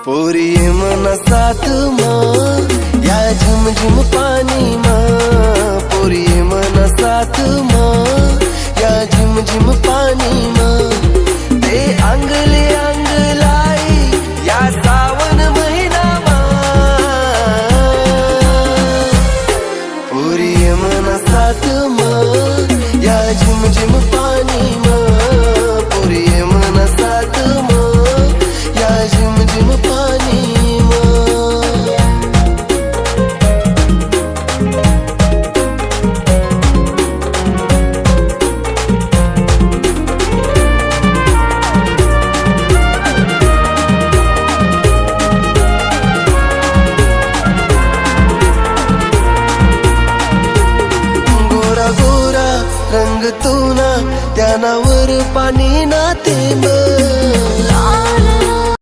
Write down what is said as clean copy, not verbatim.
पोरी ये मना साथ माँ या झिम झिम पानी माँ, पोरी ये मना साथ माँ या झिम झिम पानी माँ, ते अंगले अंगलाई या सावन महिना माँ, पोरी ये मना साथ माँ या झिम झिम पानी माँ, पोरी ये मना साथ माँ या झिम झिम पानी माँ। गोरा गोरा रंग तू ना त्यानावर पाणी ना थेंब,